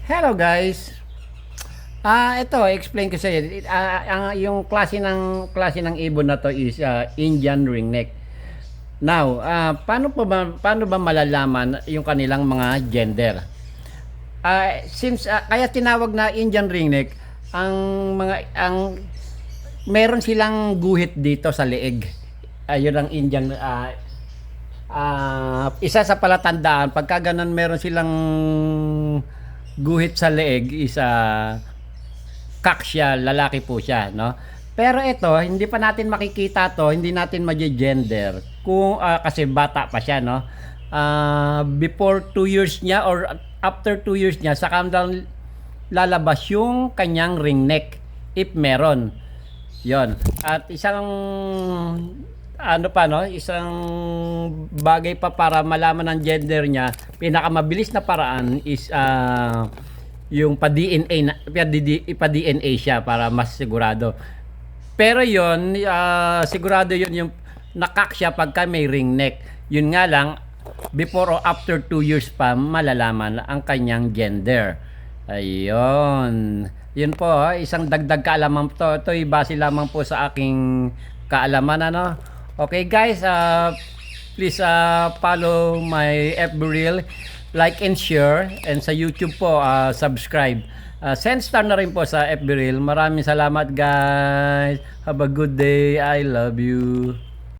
Hello guys. Ito explain ko sa iyo. Yung klase ng ibon na to is Indian ringneck. Now, paano ba malalaman yung kanilang mga gender? Since kaya tinawag na Indian ringneck, ang meron silang guhit dito sa leeg. Ayun ang Indian isa sa palatandaan pagka ganun meron silang guhit sa leeg is kak siya, lalaki po siya, no? Pero ito, hindi pa natin makikita to, hindi natin ma-gender kung kasi bata pa siya, no? Before 2 years niya or after 2 years niya, saka lang lalabas yung kanyang ring neck if meron. Yon. At isang isang bagay pa para malaman ang gender niya, pinakamabilis na paraan is yung pa-DNA pa-DNA siya para mas sigurado. Pero yon sigurado yon yung nakak siya pagka may ring neck. Yun nga lang before or after 2 years pa malalaman ang kanyang gender. Ayun. Yun po, isang dagdag kaalaman to. Ito base lamang po sa aking kaalaman, ano. Okay guys, please follow my FB Reel, like and share, and sa YouTube po subscribe. Send star na rin po sa FB Reel. Maraming salamat guys. Have a good day. I love you.